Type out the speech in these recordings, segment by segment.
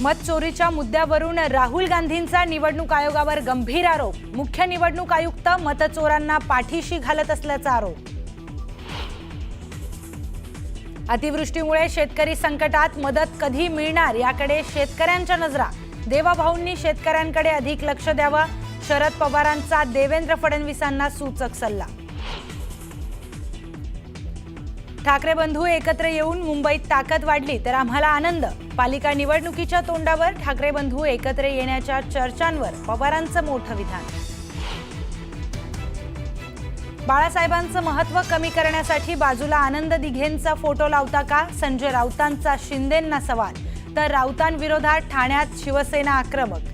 मत चोरीच्या मुद्द्यावरून राहुल गांधींचा निवडणूक आयोगावर गंभीर आरोप। मुख्य निवडणूक आयुक्त मतचोरांना पाठीशी घालत असल्याचा आरोप। अतिवृष्टीमुळे शेतकरी संकटात, मदत कधी मिळणार याकडे शेतकऱ्यांच्या नजरा। देवाभाऊंनी शेतकऱ्यांकडे अधिक लक्ष द्यावं, शरद पवारांचा देवेंद्र फडणवीसांना सूचक सल्ला। ठाकरे बंधू एकत्र येऊन मुंबईत ताकद वाढली तर आम्हाला आनंद। पालिका निवडणुकीच्या तोंडावर ठाकरे बंधू एकत्र येण्याच्या चर्चांवर पवारांचं मोठं विधान। बाळासाहेबांचं महत्त्व कमी करण्यासाठी बाजूला आनंद दिघेंचा फोटो लावता का? संजय राऊतांचा शिंदेंना सवाल, तर राऊतांविरोधात ठाण्यात शिवसेना आक्रमक।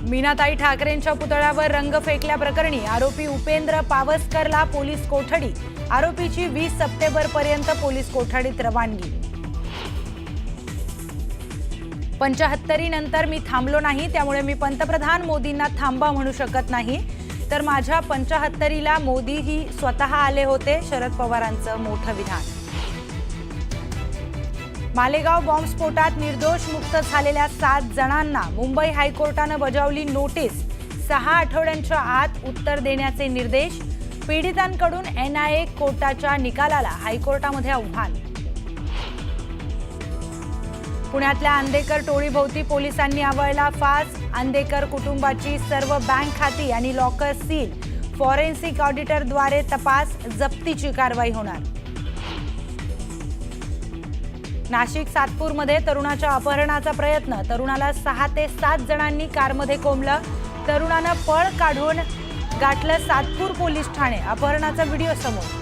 मीनाताई ठाकरेंच्या पुतळ्यावर रंग फेकल्याप्रकरणी आरोपी उपेंद्र पावसकरला पोलीस कोठडी। आरोपीची 20 सप्टेंबरपर्यंत पोलीस कोठडीत रवानगी। 75 नंतर मी थांबलो नाही, त्यामुळे मी पंतप्रधान मोदींना थांबा म्हणू शकत नाही, तर माझ्या 75ला मोदीही स्वतः आले होते। शरद पवारांचं मोठं विधान। मालेगाव बॉम्बस्फोटात निर्दोष मुक्त झालेल्या 7 जणांना मुंबई हायकोर्टाने बजावली नोटीस। 6 आठवड्यांच्या आत उत्तर देण्याचे निर्देश। पीडितांकडून NIA कोर्टाच्या निकालाला हायकोर्टामध्ये आव्हान। पुण्यातल्या अंदेकर टोळीभोवती पोलिसांनी आवळला फास। अंदेकर कुटुंबाची सर्व बँक खाती आणि लॉकर सील। फॉरेन्सिक ऑडिटरद्वारे तपास, जप्तीची कारवाई होणार। नाशिक सातपूरमध्ये तरुणाच्या अपहरणाचा प्रयत्न। तरुणाला 6 ते 7 जणांनी कारमध्ये कोंबलं। तरुणानं पळ काढून गाठलं सातपूर पोलीस ठाणे। अपहरणाचा व्हिडिओ समोर।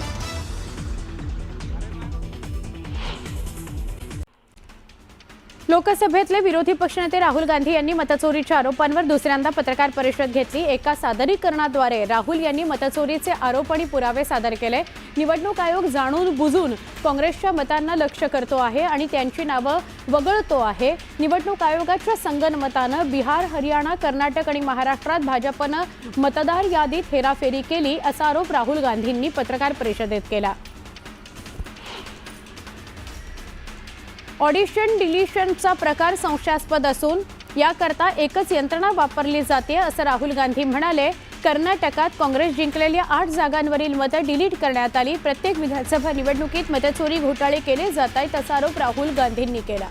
लोकसभेतले विरोधी पक्षनेते राहुल गांधी यांनी मतचोरीच्या आरोपांवर दुसऱ्यांदा पत्रकार परिषद घेतली। एका सादरीकरणाद्वारे राहुल यांनी मतचोरीचे आरोप आणि पुरावे सादर केले। निवडणूक आयोग जाणून बुजून काँग्रेसच्या मतांना लक्ष्य करतो आहे आणि त्यांची नावं वगळतो आहे। निवडणूक आयोगाच्या संगनमतानं बिहार, हरियाणा, कर्नाटक आणि महाराष्ट्रात भाजपनं मतदार यादीत हेराफेरी केली असा आरोप राहुल गांधींनी पत्रकार परिषदेत केला। ऑडिशन डिलिशनचा प्रकार संशयास्पद असून याकरता एकच यंत्रणा वापरली जाते असं राहुल गांधी म्हणाले। कर्नाटकात काँग्रेस जिंकलेल्या 8 जागांवरील मतं डिलीट करण्यात आली। प्रत्येक विधानसभा निवडणुकीत मतचोरी घोटाळे केले जात आहेत असा आरोप राहुल गांधींनी केला।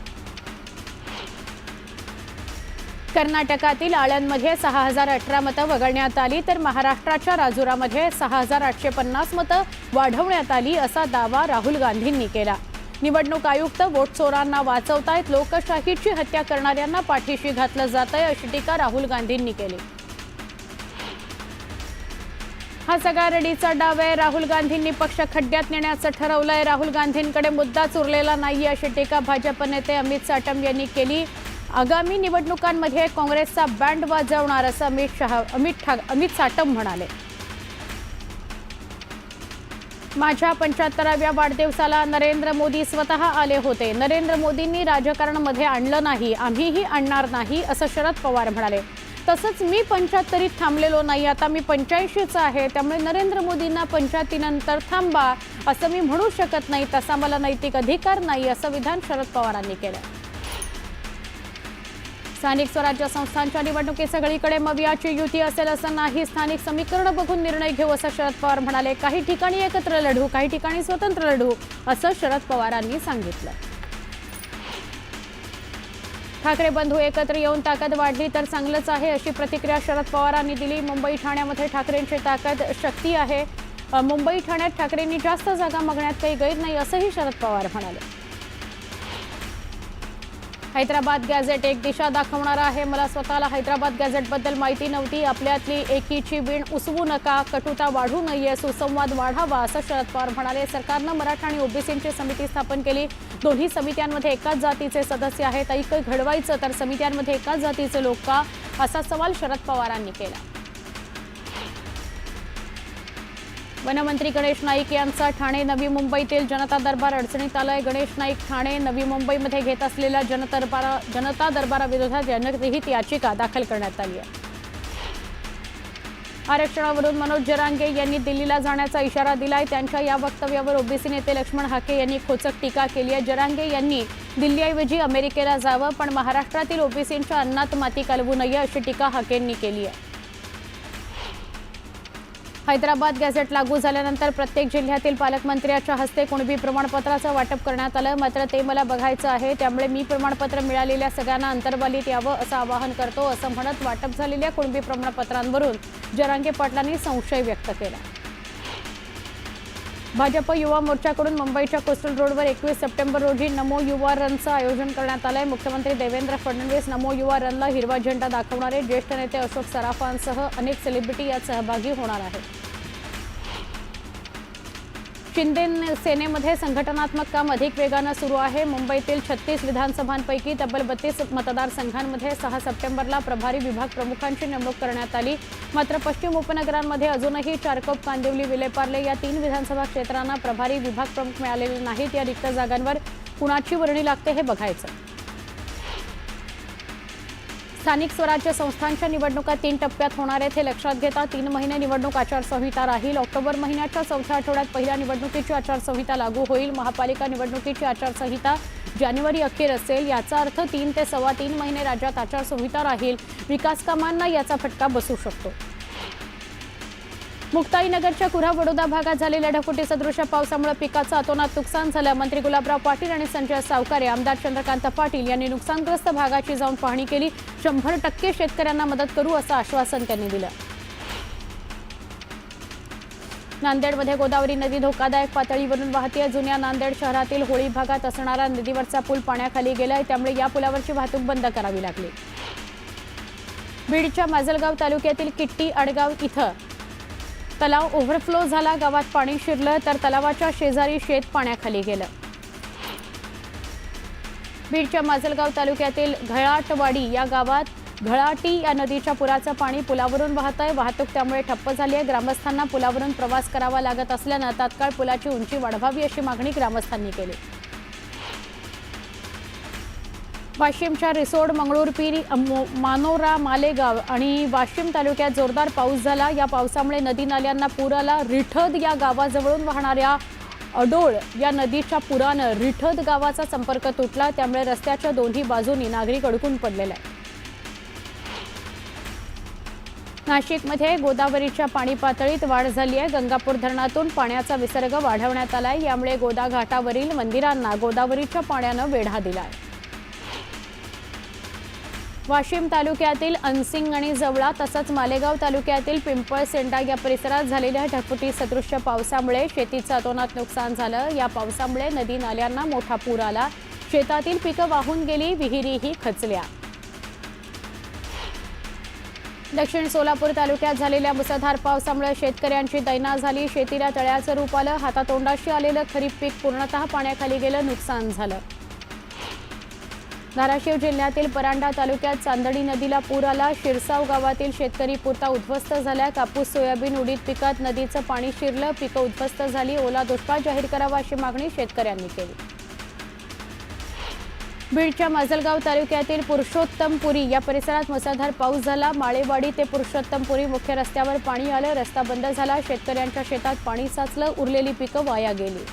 कर्नाटकातील आळंदमध्ये 6018 मतं वगळण्यात आली, तर महाराष्ट्राच्या राजुरामध्ये 6850 मतं वाढवण्यात आली असा दावा राहुल गांधींनी केला। निवडणूक आयुक्त वोट चोरांना वाचवतायत, लोकशाहीची हत्या करणाऱ्यांना पाठीशी घातलं जातंय अशी टीका राहुल गांधींनी केली। हा सगळा रडीचा डाव आहे। राहुल गांधींनी पक्ष खड्ड्यात नेण्याचं ठरवलंय। राहुल गांधींकडे मुद्दाच उरलेला नाहीये अशी टीका भाजप नेते अमित साटम यांनी केली। आगामी निवडणुकांमध्ये काँग्रेसचा बँड वाजवणार असं अमित साटम म्हणाले। माझ्या 75व्या वाढदिवसाला नरेंद्र मोदी स्वतः आले होते। नरेंद्र मोदींनी राजकारणामध्ये आणलं नाही, आम्हीही आणणार नाही असं शरद पवार म्हणाले। तसंच मी 75त थांबलेलो नाही, आता मी 85चा आहे, त्यामुळे नरेंद्र मोदींना 85 नंतर थांबा असं मी म्हणू शकत नाही, तसा मला नैतिक अधिकार नाही असं विधान शरद पवारांनी केलं। स्थानिक स्वराज्य संस्थांच्या निवडणुकीत सगळीकडे मवियाची युती असेल असं नाही, स्थानिक समीकरण बघून निर्णय घेऊ असं शरद पवार म्हणाले। काही ठिकाणी एकत्र लढू, काही ठिकाणी स्वतंत्र लढू असं शरद पवारांनी सांगितलं। ठाकरे बंधू एकत्र येऊन ताकद वाढली तर चांगलंच आहे अशी प्रतिक्रिया शरद पवारांनी दिली। मुंबई ठाण्यामध्ये ठाकरेंची ताकद, शक्ती आहे। मुंबई ठाण्यात ठाकरेंनी जास्त जागा मागण्यात काही गैर नाही असंही शरद पवार म्हणाले। हैदराबाद गॅझेट एक दिशा दाखवणारा आहे। मला स्वतःला हैदराबाद गॅझेटबद्दल माहिती नव्हती। आपल्यातली एकीची वीण उसवू नका, कटुता वाढू नये, सुसंवाद वाढावा असं शरद पवार म्हणाले। सरकारनं मराठा आणि ओबीसींची समिती स्थापन केली। दोन्ही समित्यांमध्ये एकाच जातीचे सदस्य आहेत। ऐक्य घडवायचं तर समित्यांमध्ये एकाच जातीचे लोक का असा सवाल शरद पवारांनी केला। वनमंत्री गणेश नाईक यांचा ठाणे नवी मुंबईतील जनता दरबार अडचणीत आलाय। गणेश नाईक ठाणे नवी मुंबईमध्ये घेत असलेल्या जनता दरबाराविरोधात जनहित याचिका दाखल करण्यात आली आहे। आरक्षणावरून मनोज जरांगे यांनी दिल्लीला जाण्याचा इशारा दिलाय। त्यांच्या या वक्तव्यावर ओबीसी नेते लक्ष्मण हाके यांनी खोचक टीका केली आहे। जरांगे यांनी दिल्लीऐवजी अमेरिकेला जावं, पण महाराष्ट्रातील ओबीसींच्या अन्नात माती कालवू नये अशी टीका हाकेंनी केली आहे। हैदराबाद गॅझेट लागू झाल्यानंतर प्रत्येक जिल्ह्यातील पालकमंत्र्याच्या हस्ते कुणबी प्रमाणपत्राचं वाटप करण्यात आलं, मात्र ते मला बघायचं आहे, त्यामुळे मी प्रमाणपत्र मिळालेल्या सगळ्यांना अंतर्बालीत यावं असं आवाहन करतो असं म्हणत वाटप झालेल्या कुणबी प्रमाणपत्रांवरून जरांगे पाटलांनी संशय व्यक्त केला। भाजप युवा मोर्चाकडून मुंबईच्या कोस्टल रोडवर 21 सप्टेंबर रोजी नमो युवा रनचं आयोजन करण्यात आलंय। मुख्यमंत्री देवेंद्र फडणवीस नमो युवा रनला हिरवा झेंडा दाखवणारे ज्येष्ठ नेते अशोक सराफांसह अनेक सेलिब्रिटी यात सहभागी होणार आहेत। शिंदे सेनेमध्ये संघटनात्मक काम अधिक वेगानं सुरू आहे। मुंबईतील 36 विधानसभांपैकी तब्बल 32 मतदारसंघांमध्ये 6 सप्टेंबरला प्रभारी विभाग प्रमुखांची नेमणूक करण्यात आली, मात्र पश्चिम उपनगरांमध्ये अजूनही चारकोप, कांदिवली, विलेपार्ले या 3 विधानसभा क्षेत्रांना प्रभारी विभाग प्रमुख मिळालेले नाहीत। या रिक्त जागांवर कुणाची वर्णी लागते हे बघायचं। स्थानिक स्वराज्य संस्थांच्या निवडणुका 3 टप्प्यात होणार आहेत हे लक्षात घेता 3 महिने निवडणूक आचारसंहिता राहील। ऑक्टोबर महिन्याच्या चौथ्या आठवड्यात पहिल्या निवडणुकीची आचारसंहिता लागू होईल। महापालिका निवडणुकीची आचारसंहिता जानेवारी अखेर असेल, याचा अर्थ 3 ते 3.25 महिने राज्यात आचारसंहिता राहील। विकास कामांना याचा फटका बसू शकतो। मुक्ताईनगरच्या कुऱ्हा बडोदा भागात झालेल्या ढगफुटीसदृश पावसामुळे पिकाचं अतोनात नुकसान झालं। मंत्री गुलाबराव पाटील आणि संजय सावकारे, आमदार चंद्रकांत पाटील यांनी नुकसानग्रस्त भागाची जाऊन पाहणी केली। 100% शेतकऱ्यांना मदत करू असं आश्वासन त्यांनी दिलं। नांदेडमध्ये गोदावरी नदी धोकादायक पातळीवरून वाहतीये। जुन्या नांदेड शहरातील होळी भागात असणारा नदीवरचा पूल पाण्याखाली गेलाय, त्यामुळे या पुलावरची वाहतूक बंद करावी लागली। बीडच्या माजलगाव तालुक्यातील किट्टी अडगाव इथं तलाव ओव्हरफ्लो झाला। गावात पाणी शिरलं तर तलावाच्या शेजारी शेत पाण्याखाली गेलं। बीडच्या माजलगाव तालुक्यातील घळाटवाडी या गावात घळाटी या नदीच्या पुराचं पाणी पुलावरून वाहत आहे। वाहतूक त्यामुळे ठप्प झाली आहे। ग्रामस्थांना पुलावरून प्रवास करावा लागत असल्यानं तात्काळ पुलाची उंची वाढवावी अशी मागणी ग्रामस्थांनी केली। वाशिमच्या रिसोड, मंगळूरपीर, मानोरा, मालेगाव आणि वाशिम तालुक्यात जोरदार पाऊस झाला। या पावसामुळे नदी नाल्यांना पूर आला। रिठद या गावाजवळून वाहणाऱ्या अडोळ या नदीच्या पुरानं रिठद गावाचा संपर्क तुटला, त्यामुळे रस्त्याच्या दोन्ही बाजूनी नागरिक अडकून पडलेले आहेत। नाशिकमध्ये गोदावरीच्या पाणी पातळीत वाढ झाली आहे। गंगापूर धरणातून पाण्याचा विसर्ग वाढवण्यात आलाय, यामुळे गोदा घाटावरील मंदिरांना गोदावरीच्या पाण्यानं वेढा दिलाय। वाशिम तालुक्यातील अनसिंग आणि जवळा तसंच मालेगाव तालुक्यातील पिंपळसेंडा या परिसरात झालेल्या ढगफुटी सदृश्य पावसामुळे शेतीचं अतोनात नुकसान झालं। या पावसामुळे नदी नाल्यांना मोठा पूर आला। शेतातील पिकं वाहून गेली, विहिरीही खचल्या। दक्षिण सोलापूर तालुक्यात झालेल्या मुसळधार पावसामुळे शेतकऱ्यांची दैना झाली। शेतीला तळ्याचं रूप आलं। हातातोंडाशी आलेलं खरीप पीक पूर्णतः पाण्याखाली गेलं, नुकसान झालं। धाराशिव जिल्ह्यातील परांडा तालुक्यात चांदणी नदीला पूर आला। शिरसाव गावातील शेतकरी पुरता उद्ध्वस्त झाला। कापूस, सोयाबीन, उडीद पिकात नदीचं पाणी शिरलं, पिकं उद्ध्वस्त झाली। ओला दुष्काळ जाहीर करावा अशी मागणी शेतकऱ्यांनी केली। बीडच्या माजलगाव तालुक्यातील पुरुषोत्तमपुरी या परिसरात मुसळधार पाऊस झाला। माळेवाडी ते पुरुषोत्तमपुरी मुख्य रस्त्यावर पाणी आलं, रस्ता बंद झाला। शेतकऱ्यांच्या शेतात पाणी साचलं, उरलेली पिकं वाया गेली।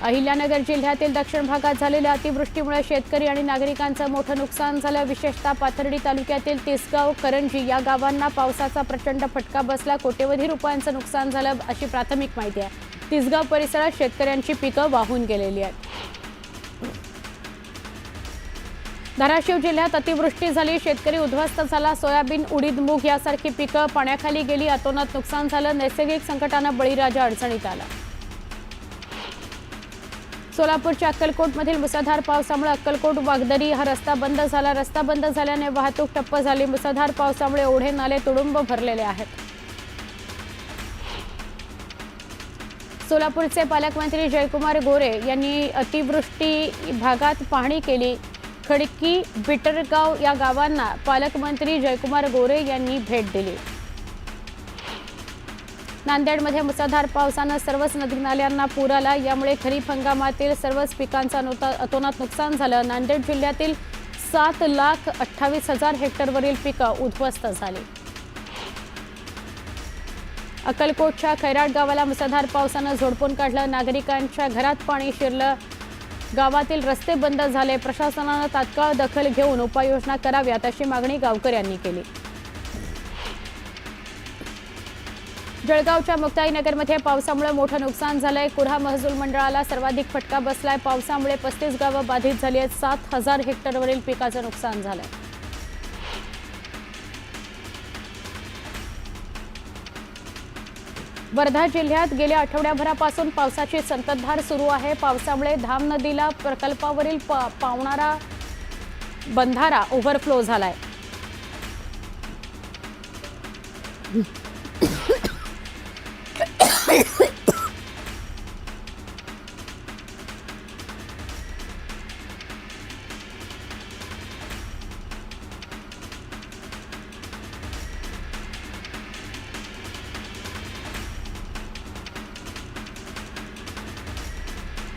अहिल्यानगर जिल्ह्यातील दक्षिण भागात झालेल्या अतिवृष्टीमुळे शेतकरी आणि नागरिकांचं मोठं नुकसान झालं। विशेषतः पाथर्डी तालुक्यातील तिसगाव, करंजी या गावांना पावसाचा प्रचंड फटका बसला। कोट्यवधी रुपयांचं नुकसान झालं अशी प्राथमिक माहिती आहे। तिसगाव परिसरात शेतकऱ्यांची पिकं वाहून गेलेली आहेत। धाराशिव जिल्ह्यात अतिवृष्टी झाली, शेतकरी उद्ध्वस्त झाला। सोयाबीन, उडीद, मूग यासारखी पिकं पाण्याखाली गेली, अतोनात नुकसान झालं। नैसर्गिक संकटानं बळीराजा अडचणीत आला। सोलापूरच्या अक्कलकोटमधील मुसळधार पावसामुळे अक्कलकोट वागदरी हा रस्ता बंद झाला। रस्ता बंद झाल्याने वाहतूक ठप्प झाली। मुसळधार पावसामुळे ओढे नाले तुडुंब भरलेले आहेत। सोलापूरचे पालकमंत्री जयकुमार गोरे यांनी अतिवृष्टी भागात पाहणी केली। खडकी, बिटरगाव या गावांना पालकमंत्री जयकुमार गोरे यांनी भेट दिली। नांदेडमध्ये मुसळधार पावसानं सर्वच नदी नाल्यांना पूर आला, यामुळे खरीप हंगामातील सर्वच पिकांचं अतोनात नुकसान झालं। नांदेड जिल्ह्यातील 7,28,000 हेक्टरवरील पिकं उद्ध्वस्त झाली। अक्कलकोटच्या खैराट गावाला मुसळधार पावसानं झोडपून काढलं. नागरिकांच्या घरात पाणी शिरलं. गावातील रस्ते बंद झाले. प्रशासनानं तात्काळ दखल घेऊन उपाययोजना कराव्यात अशी मागणी गावकऱ्यांनी केली. जळगावच्या मुक्ताईनगरमध्ये पावसामुळे मोठं नुकसान झालंय. कुऱ्हा महसूल मंडळाला सर्वाधिक फटका बसलाय. पावसामुळे 35 गावं बाधित झाली आहेत. 7,000 हेक्टरवरील पिकाचं नुकसान झालंय. वर्धा जिल्ह्यात गेल्या आठवड्याभरापासून पावसाची संततधार सुरू आहे. पावसामुळे धाम नदीला प्रकल्पावरील पावणारा बंधारा ओव्हरफ्लो झालाय.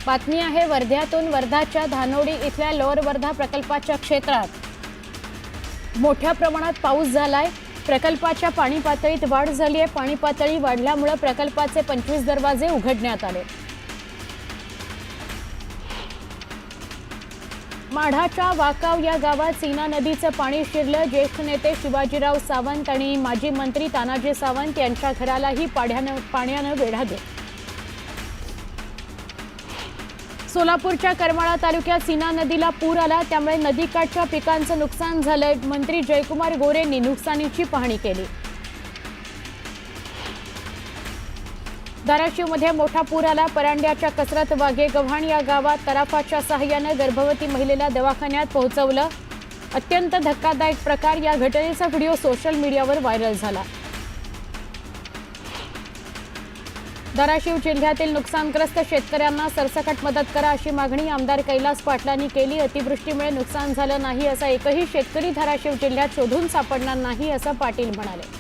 बातमी आहे वर्ध्यातून. वर्धाच्या धानोडी इथल्या लोअर वर्धा प्रकल्पाच्या क्षेत्रात मोठ्या प्रमाणात पाऊस झालाय. प्रकल्पाच्या पाणी पातळीत वाढ झाली आहे. पाणी पातळी वाढल्यामुळे प्रकल्पाचे 25 दरवाजे उघडण्यात आले. माढाच्या वाकाव या गावात सीना नदीचं पाणी शिरलं. ज्येष्ठ नेते शिवाजीराव सावंत आणि माजी मंत्री तानाजी सावंत यांच्या घरालाही पाण्यानं वेढा दिला. सोलापूरच्या करमाळा तालुक्यात सीना नदीला पूर आला. त्यामुळे नदीकाठच्या पिकांचं नुकसान झालंय. मंत्री जयकुमार गोरेंनी नुकसानीची पाहणी केली. धाराशिवमध्ये मोठा पूर आला. परांड्याच्या कसरत वाघे गव्हाण या गावात तराफाच्या सहाय्यानं गर्भवती महिलेला दवाखान्यात पोहोचवलं. अत्यंत धक्कादायक प्रकार. या घटनेचा व्हिडिओ सोशल मीडियावर व्हायरल झाला. धाराशिव जिल्ह्यातील नुकसानग्रस्त शेतकऱ्यांना सरसकट मदत करा अशी मागणी आमदार कैलास पाटलांनी केली. अतिवृष्टीमुळे नुकसान झालं नाही असा एकही शेतकरी धाराशिव जिल्ह्यात शोधून सापडणार नाही असं पाटील म्हणाले.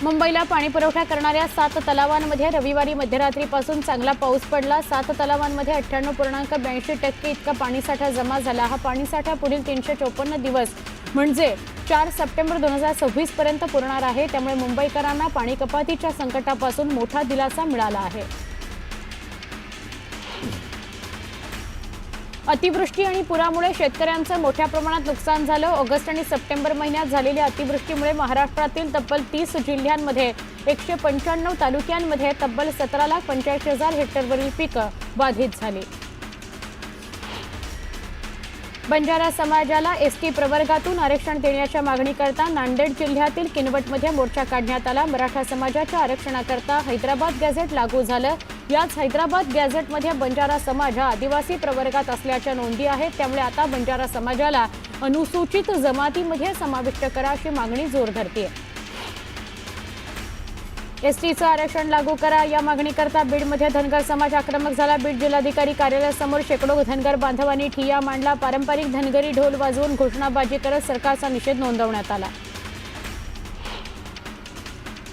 मुंबईला पाणीपुरवठा करणाऱ्या 7 तलावांमध्ये रविवारी मध्यरात्रीपासून चांगला पाऊस पडला. 7 तलावांमध्ये 98.82% इतका पाणीसाठा जमा झाला. हा पाणीसाठा पुढील 354 दिवस म्हणजे 4 सप्टेंबर 2026 पर्यंत पुरणार आहे. त्यामुळे मुंबईकरांना पाणी कपातीच्या संकटापासून मोठा दिलासा मिळाला आहे. अतिवृष्टी आणि पुरामुळे शेतकऱ्यांचं मोठ्या प्रमाणात नुकसान झालं. ऑगस्ट आणि सप्टेंबर महिन्यात झालेल्या अतिवृष्टीमुळे महाराष्ट्रातील तब्बल 30 जिल्ह्यांमध्ये 195 तालुक्यांमध्ये तब्बल 17,85,000 हेक्टरवरील पिकं बाधित झाली. बंजारा समाजाला एसटी प्रवर्गातून आरक्षण देण्याच्या मागणीकरता नांदेड जिल्ह्यातील किनवटमध्ये मोर्चा काढण्यात आला. मराठा समाजाच्या आरक्षणाकरता हैदराबाद गॅझेट लागू झालं. याच हैदराबाद गॅझेटमध्ये बंजारा समाज हा आदिवासी प्रवर्गात असल्याच्या नोंदी आहेत. त्यामुळे आता बंजारा समाजाला अनुसूचित जमातीमध्ये समाविष्ट करा अशी मागणी जोर धरते. एसटीचं आरक्षण लागू करा या मागणीकरता बीडमध्ये धनगर समाज आक्रमक झाला. बीड जिल्हाधिकारी कार्यालयासमोर शेकडो धनगर बांधवांनी ठिय्या मांडला. पारंपरिक धनगरी ढोल वाजवून घोषणाबाजी करत सरकारचा निषेध नोंदवण्यात आला.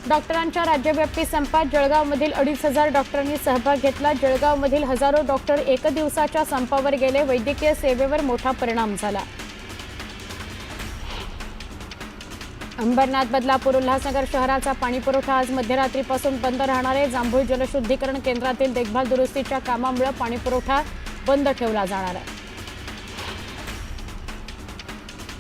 डॉक्टरांच्या राज्यव्यापी संपात जळगावमधील 2,500 डॉक्टरांनी सहभाग घेतला. जळगावमधील हजारो डॉक्टर 1 दिवसाच्या संपावर गेले. वैद्यकीय सेवेवर मोठा परिणाम झाला. अंबरनाथ, बदलापूर, उल्हासनगर शहराचा पाणीपुरवठा आज मध्यरात्रीपासून बंद राहणार आहे. जांभूळ जलशुद्धीकरण केंद्रातील देखभाल दुरुस्तीच्या कामामुळे पाणीपुरवठा बंद ठेवला जाणार आहे.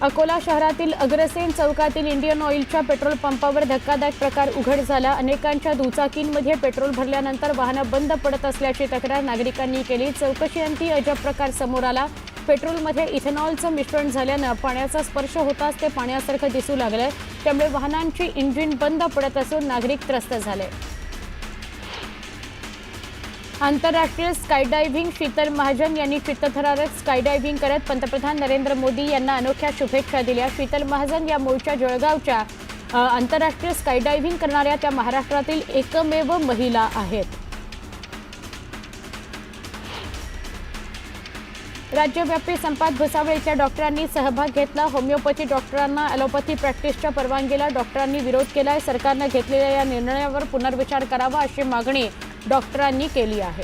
अकोला शहरातील अग्रसेन चौकातील इंडियन ऑइलच्या पेट्रोल पंपावर धक्कादायक प्रकार उघड झाला. अनेकांच्या दुचाकींमध्ये पेट्रोल भरल्यानंतर वाहनं बंद पडत असल्याची तक्रार नागरिकांनी केली. चौकशीअंती अजब प्रकार समोर आला. पेट्रोलमध्ये इथेनॉलचं मिश्रण झाल्यानं पाण्याचा स्पर्श होताच ते पाण्यासारखं दिसू लागलं. त्यामुळे वाहनांची इंजिन बंद पडत असून नागरिक त्रस्त झाले. आंतरराष्ट्रीय स्कायडायव्हिंग शीतल महाजन यांनी चित्तथरारक स्कायडायव्हिंग करत पंतप्रधान नरेंद्र मोदी यांना अनोख्या शुभेच्छा दिल्या. शीतल महाजन या मूळच्या जळगावच्या आंतरराष्ट्रीय स्कायडायव्हिंग करणाऱ्या त्या महाराष्ट्रातील एकमेव महिला आहेत. राज्यव्यापी संपात भुसावळ इथल्या डॉक्टरांनी सहभाग घेतला. होमिओपॅथी डॉक्टरांना ॲलोपॅथी प्रॅक्टिसच्या परवानगीला डॉक्टरांनी विरोध केलाय. सरकारनं घेतलेल्या या निर्णयावर पुनर्विचार करावा अशी मागणी डॉक्टरांनी केली आहे.